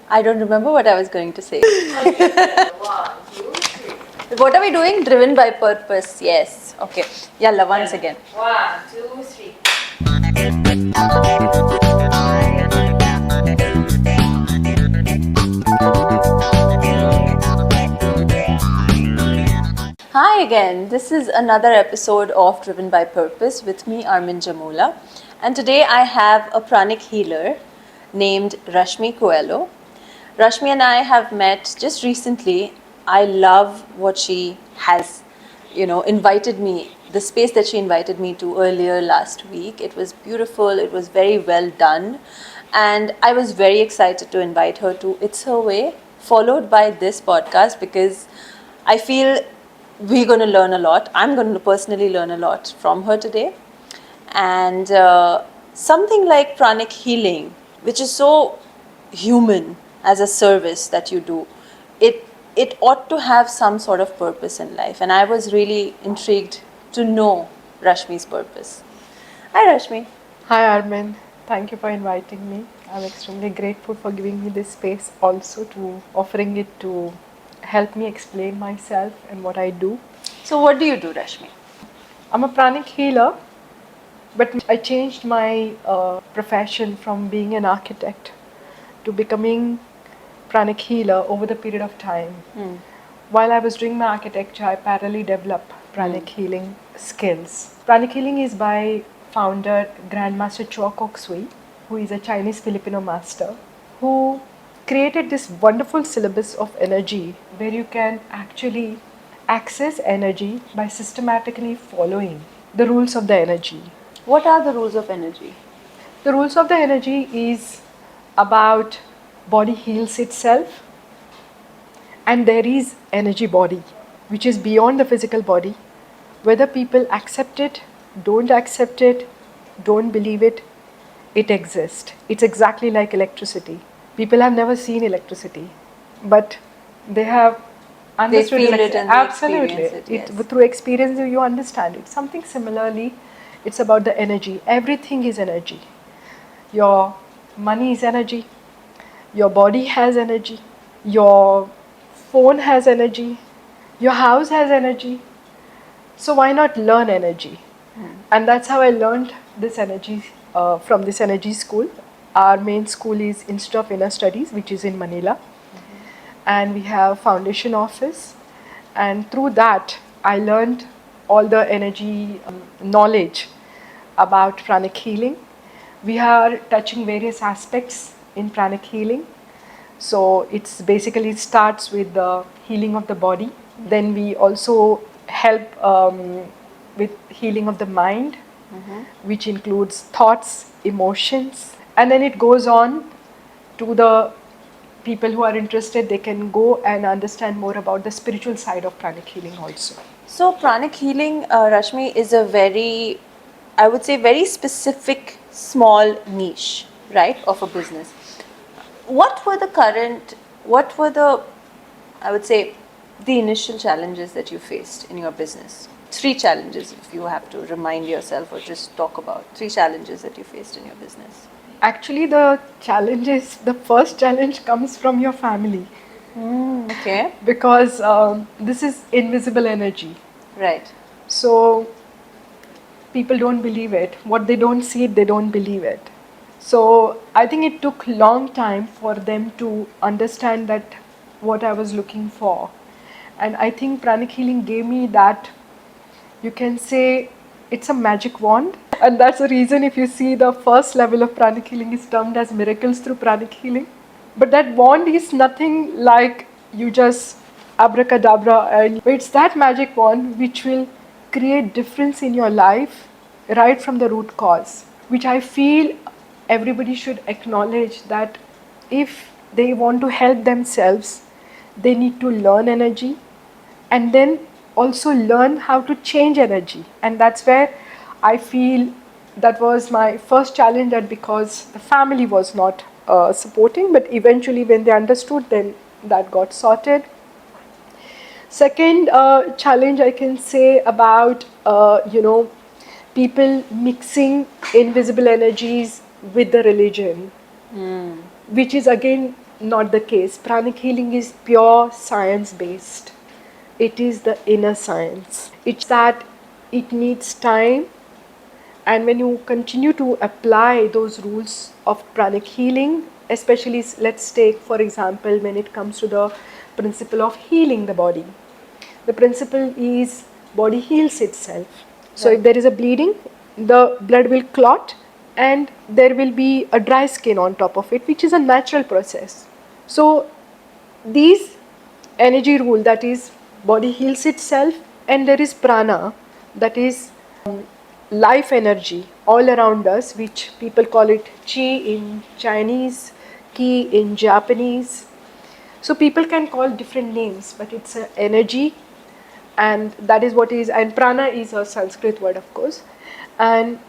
I don't remember what I was going to say. Okay. 1, 2, 3. What are we doing? Driven by purpose. Yes. Okay. Yalla, once again. 1, 2, 3. Hi again. This is another episode of Driven by Purpose with me, Armin Jamula. And today I have a pranic healer named Rashmi Coelho. Rashmi and I have met just recently. I love what she has, invited me, the space that she invited me to earlier last week. It was beautiful, it was very well done. And I was very excited to invite her to It's Her Way, followed by this podcast, because I feel we're going to learn a lot. I'm going to personally learn a lot from her today. And something like pranic healing, which is so human as a service that you do, it ought to have some sort of purpose in life. And I was really intrigued to know Rashmi's purpose. Hi, Rashmi. Hi Armin, thank you for inviting me. I'm extremely grateful for giving me this space, also to offering it to help me explain myself and what I do. So, what do you do, Rashmi? I'm a pranic healer, but I changed my profession from being an architect to becoming pranic healer over the period of time. While I was doing my architecture, I parallelly developed pranic healing skills. Pranic healing is by founder Grandmaster Chua Kok Sui, who is a Chinese Filipino master, who created this wonderful syllabus of energy where you can actually access energy by systematically following the rules of the energy. What are the rules of energy? The rules of the energy is about body heals itself, and there is energy body which is beyond the physical body. Whether people accept it, don't accept it, don't believe it, it exists. It's exactly like electricity. People have never seen electricity, but they have understood feel it and they absolutely. experience it, yes. Through experience you understand it. Something similarly, it's about the energy. Everything is energy. Your money is energy. Your body has energy. Your phone has energy. Your house has energy. So why not learn energy? And that's how I learned this energy from this energy school. Our main school is Institute of Inner Studies, which is in Manila. And we have foundation office. And through that, I learned all the energy knowledge about pranic healing. We are touching various aspects in pranic healing. So it's basically starts with the healing of the body. Then we also help with healing of the mind, which includes thoughts, emotions, and then it goes on to the people who are interested. They can go and understand more about the spiritual side of pranic healing also. So, pranic healing, Rashmi, is a very, I would say, very specific, small niche, right, of a business. What were the, I would say, the initial challenges that you faced in your business? 3 challenges, if you have to remind yourself or just talk about 3 challenges that you faced in your business. Actually, the first challenge comes from your family. Okay. Because this is invisible energy. Right. So people don't believe it. What they don't see it, they don't believe it. So I think it took long time for them to understand that what I was looking for. And I think pranic healing gave me that, you can say it's a magic wand. And that's the reason if you see the first level of pranic healing is termed as miracles through pranic healing. But that wand is nothing like you just abracadabra, and it's that magic wand which will create difference in your life right from the root cause, which I feel everybody should acknowledge, that if they want to help themselves, they need to learn energy and then also learn how to change energy. And that's where I feel that was my first challenge, that because the family was not supporting, but eventually when they understood, then that got sorted. Second challenge I can say about people mixing invisible energies with the religion, which is again not the case. Pranic healing is pure science based. It is the inner science. It's that it needs time, and when you continue to apply those rules of pranic healing, especially let's take for example when it comes to the principle of healing the body. The principle is body heals itself. So if Right. there is a bleeding, the blood will clot and there will be a dry skin on top of it, which is a natural process. So these energy rule, that is body heals itself, and there is prana, that is life energy all around us, which people call it chi in Chinese, ki in Japanese. So people can call different names, but it's an energy, and that is what is. And prana is a Sanskrit word, of course. And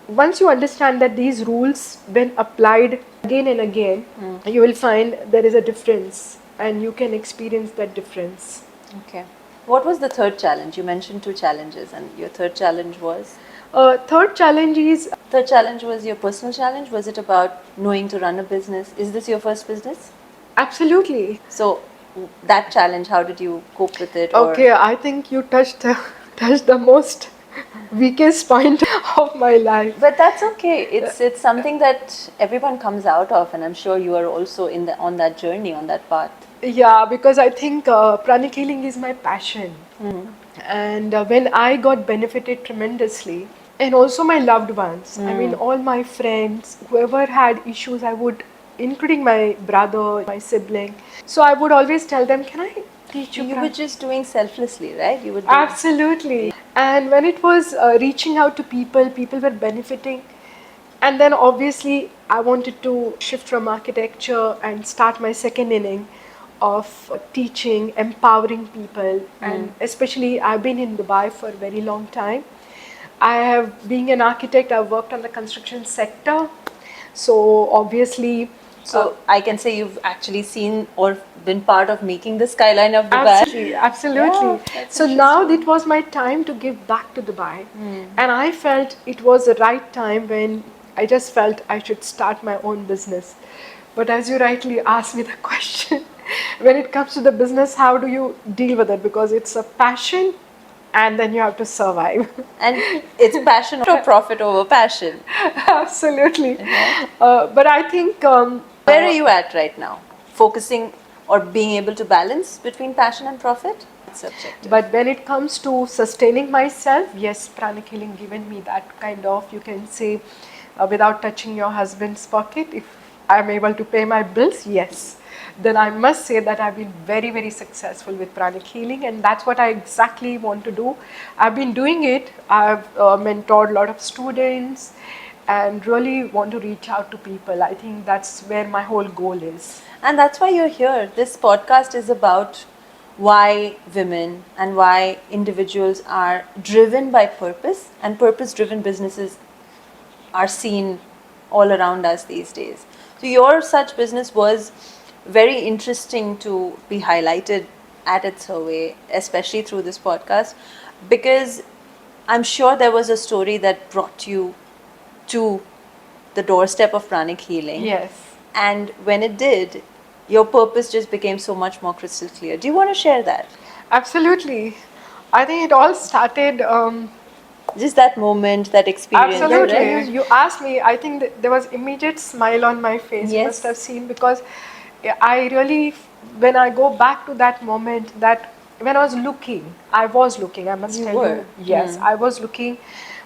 once you understand that these rules, when applied again and again, you will find there is a difference, and you can experience that difference. Okay. What was the third challenge? You mentioned two challenges, and your third challenge was? Third challenge is Third challenge was your personal challenge. Was it about knowing to run a business? Is this your first business? absolutely. So that challenge, how did you cope with it? Or Okay, I think you touched the most weakest point of my life. But that's okay. It's something that everyone comes out of, and I'm sure you are also on that journey, on that path. Yeah, because I think pranic healing is my passion, and when I got benefited tremendously, and also my loved ones. I mean, all my friends, whoever had issues, I would, including my brother, my sibling. So I would always tell them, "Can I teach you?" You were just doing selflessly, right? You would do Absolutely. And when it was reaching out to people, people were benefiting. And then obviously, I wanted to shift from architecture and start my second inning of teaching, empowering people. And especially, I've been in Dubai for a very long time. I have, being an architect, I've worked on the construction sector. So obviously, So I can say you've actually seen or been part of making the skyline of Dubai. absolutely, absolutely. Yeah, that's So now it was my time to give back to Dubai, and I felt it was the right time when I just felt I should start my own business. But as you rightly asked me the question, when it comes to the business, how do you deal with it? Because it's a passion, and then you have to survive. And it's passion or profit over passion. Absolutely. But I think. Where are you at right now? Focusing or being able to balance between passion and profit? It's subjective. But when it comes to sustaining myself, yes, pranic healing given me that kind of, you can say, without touching your husband's pocket, if I'm able to pay my bills, yes. Then I must say that I've been very, very successful with pranic healing, and that's what I exactly want to do. I've been doing it. I've mentored a lot of students and really want to reach out to people. I think that's where my whole goal is. And that's why you're here. This podcast is about why women and why individuals are driven by purpose, and purpose driven businesses are seen all around us these days. So, your such business was very interesting to be highlighted at its way, especially through this podcast, because I'm sure there was a story that brought you to the doorstep of pranic healing. Yes. And when it did, your purpose just became so much more crystal clear. Do you want to share that? Absolutely. I think it all started. Just that moment, that experience. Absolutely. right? You asked me, I think that there was immediate smile on my face. You Yes. must have seen, because I really, when I go back to that moment, that when I was looking, I must You tell were. you, yes, I was looking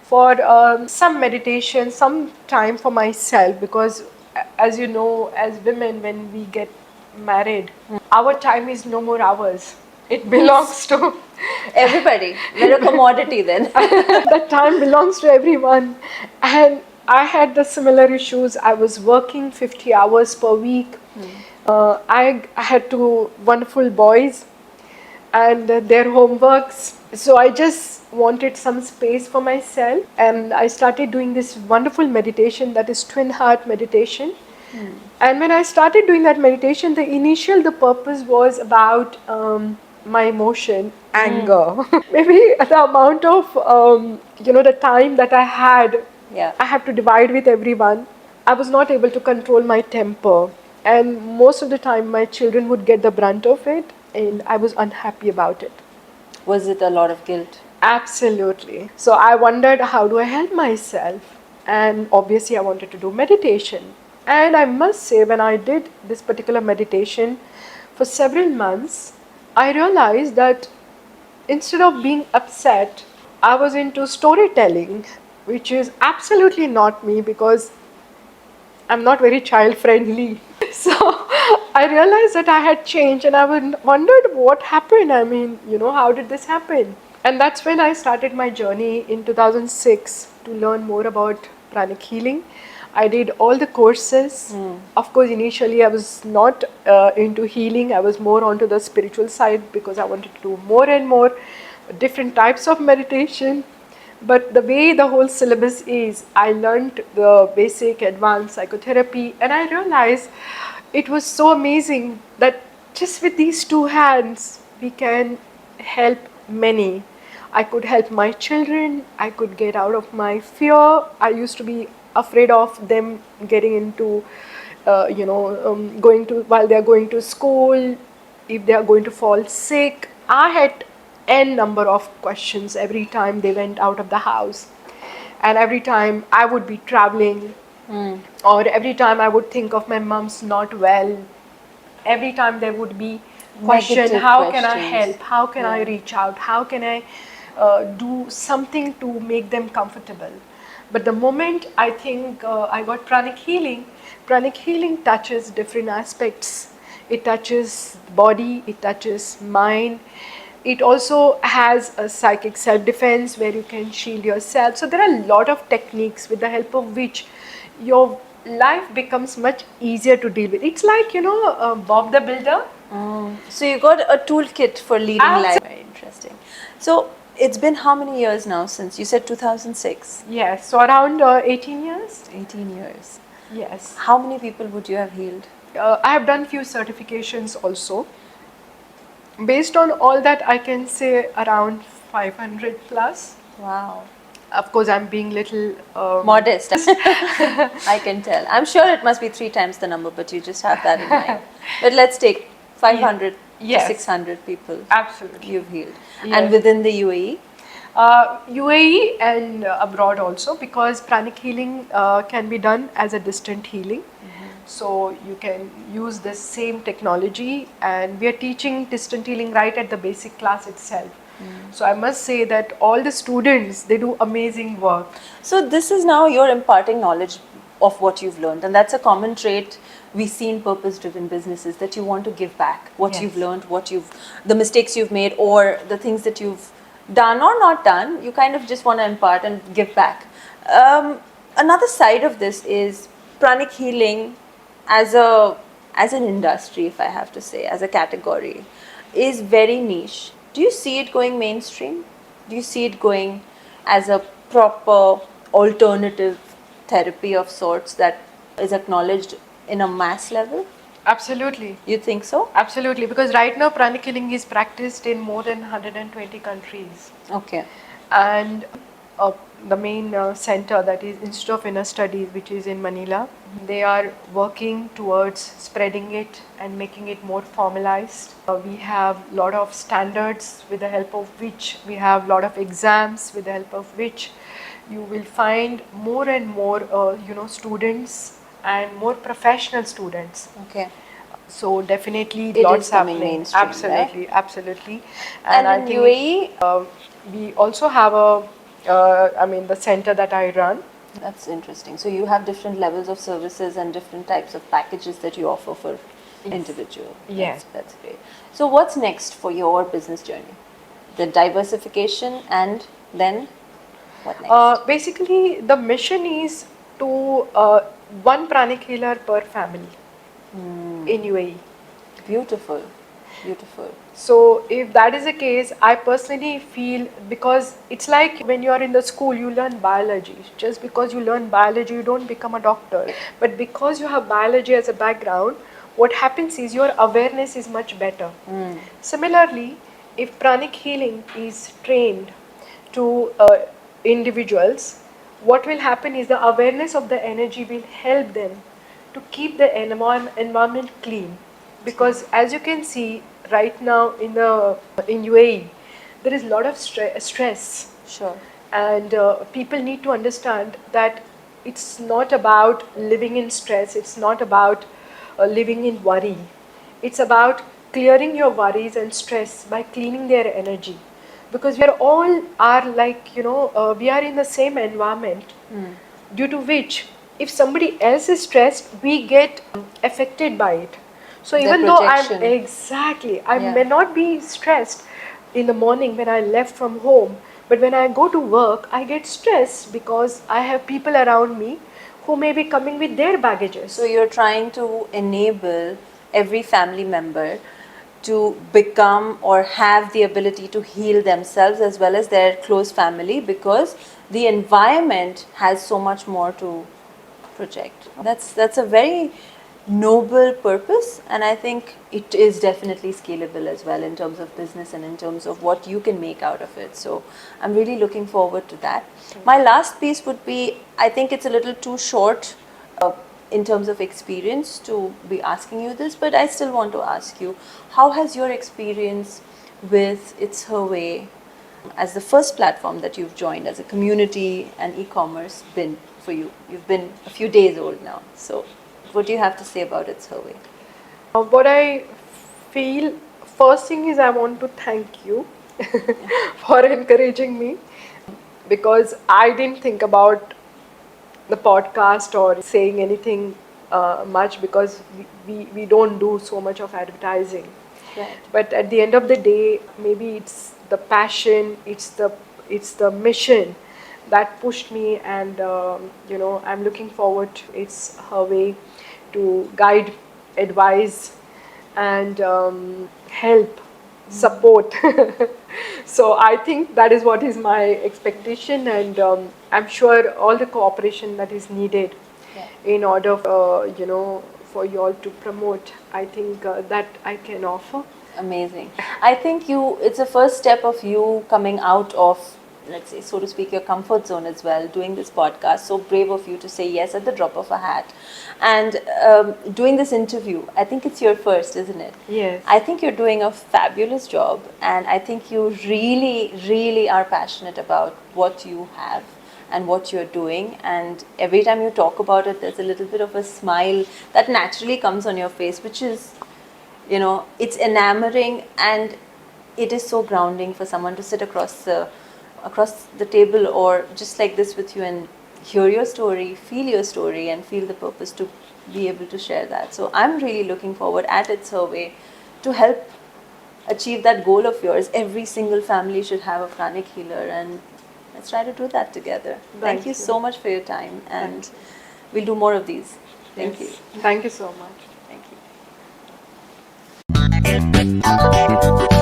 for some meditation, some time for myself, because as you know, as women, when we get married, our time is no more ours. It belongs to Everybody. We're a commodity then. that time belongs to everyone. And I had the similar issues. I was working 50 hours per week. I had two wonderful boys and their homeworks. So I just wanted some space for myself, and I started doing this wonderful meditation, that is twin heart meditation. And when I started doing that meditation, the purpose was about my emotion, anger. Maybe the amount of, the time that I had, Yeah. I have to divide with everyone. I was not able to control my temper. and most of the time my children would get the brunt of it, and I was unhappy about it. Was it a lot of guilt? Absolutely. So I wondered, how do I help myself? And obviously, I wanted to do meditation. And I must say, when I did this particular meditation for several months, I realized that instead of being upset, I was into storytelling, which is absolutely not me because I'm not very child friendly. So I realized that I had changed, and I wondered what happened. I mean, how did this happen? And that's when I started my journey in 2006 to learn more about pranic healing. I did all the courses. Of course, initially I was not into healing, I was more onto the spiritual side because I wanted to do more and more different types of meditation. But the way the whole syllabus is, I learned the basic, advanced psychotherapy, and I realized it was so amazing that just with these two hands, we can help many. I could help my children, I could get out of my fear. I used to be afraid of them getting into, going to, while they are going to school, if they are going to fall sick. I had n number of questions every time they went out of the house, and every time I would be traveling, or every time I would think of my mom's not well, every time there would be question, Negative how can I questions. help, how can I Yeah. reach out, how can I do something to make them comfortable. But the moment I think I got pranic healing touches different aspects. It touches body, it touches mind, it also has a psychic self-defense where you can shield yourself. So there are a lot of techniques with the help of which your life becomes much easier to deal with. It's like, Bob the Builder. So you got a toolkit for leading life. Very interesting. So it's been how many years now since you said 2006? Yes, so around 18 years. 18 years. Yes. How many people would you have healed? I have done few certifications also. Based on all that, I can say around 500 plus. Wow. Of course, I'm being little Modest. I can tell. I'm sure it must be 3 times the number, but you just have that in mind. But let's take 500 Yes. to 600 people Absolutely. you've healed. Yes. And within the UAE? UAE and abroad also, because pranic healing can be done as a distant healing. So you can use this same technology, and we are teaching distant healing right at the basic class itself. So I must say that all the students, they do amazing work. So this is now you're imparting knowledge of what you've learned, and that's a common trait we see in purpose-driven businesses, that you want to give back what Yes. you've learned, the mistakes you've made, or the things that you've done or not done. You kind of just want to impart and give back. Another side of this is pranic healing as an industry, if I have to say, as a category, is very niche. Do you see it going mainstream? Do you see it going as a proper alternative therapy of sorts that is acknowledged in a mass level? Absolutely. You think so? Absolutely, because right now pranic healing is practiced in more than 120 countries. Okay. And the main center, that is Institute of Inner Studies, which is in Manila, they are working towards spreading it and making it more formalized. We have a lot of standards with the help of which we have a lot of exams with the help of which you will find more and more students and more professional students. Okay. So definitely It lots is coming happening. mainstream, Absolutely, absolutely. And I in think UAE, we also have the center that I run. that's interesting. So you have different levels of services and different types of packages that you offer for individual. Yeah. That's great. So what's next for your business journey? The diversification, and then what next? Basically, the mission is to one pranic healer per family in UAE. Beautiful. Beautiful. So if that is the case, I personally feel, because it's like when you are in the school, you learn biology. Just because you learn biology, you don't become a doctor. But because you have biology as a background, what happens is your awareness is much better. Similarly, if pranic healing is trained to individuals, what will happen is the awareness of the energy will help them to keep the environment clean, because as you can see right now in UAE, there is a lot of stress, Sure. and people need to understand that it's not about living in stress, it's not about living in worry, it's about clearing your worries and stress by cleaning their energy, because we are all are like, we are in the same environment, due to which if somebody else is stressed, we get affected by it. So Their even though I'm projection. exactly, I Yeah. may not be stressed in the morning when I left from home, but when I go to work, I get stressed because I have people around me who may be coming with their baggages. So you're trying to enable every family member to become or have the ability to heal themselves as well as their close family, because the environment has so much more to project. That's a very noble purpose, and I think it is definitely scalable as well in terms of business and in terms of what you can make out of it. So I'm really looking forward to that. My last piece would be, I think it's a little too short in terms of experience to be asking you this, but I still want to ask you, how has your experience with It's Her Way as the first platform that you've joined as a community and e-commerce been for you? You've been a few days old now, so what do you have to say about It's Her Way? What I feel, first thing is I want to thank you for encouraging me, because I didn't think about the podcast or saying anything much, because we don't do so much of advertising. Right. But at the end of the day, maybe it's the passion, it's the mission that pushed me, and I'm looking forward to It's Her Way to guide, advise, and help, support. So I think that is what is my expectation, and I'm sure all the cooperation that is needed in order for you all to promote, I think that I can offer. Amazing. I think it's a first step of you coming out of, let's say, so to speak, your comfort zone as well, doing this podcast. So brave of you to say yes at the drop of a hat. And doing this interview, I think it's your first, isn't it? Yes. I think you're doing a fabulous job, and I think you really, really are passionate about what you have and what you're doing. And every time you talk about it, there's a little bit of a smile that naturally comes on your face, which is, it's enamoring, and it is so grounding for someone to sit across the table or just like this with you and hear your story, feel your story, and feel the purpose to be able to share that. So I'm really looking forward at It's Her Way to help achieve that goal of yours. Every single family should have a pranic healer, and let's try to do that together. Thank you you. so much for your time, and we'll do more of these. Thank you. Thank you so much. Thank you.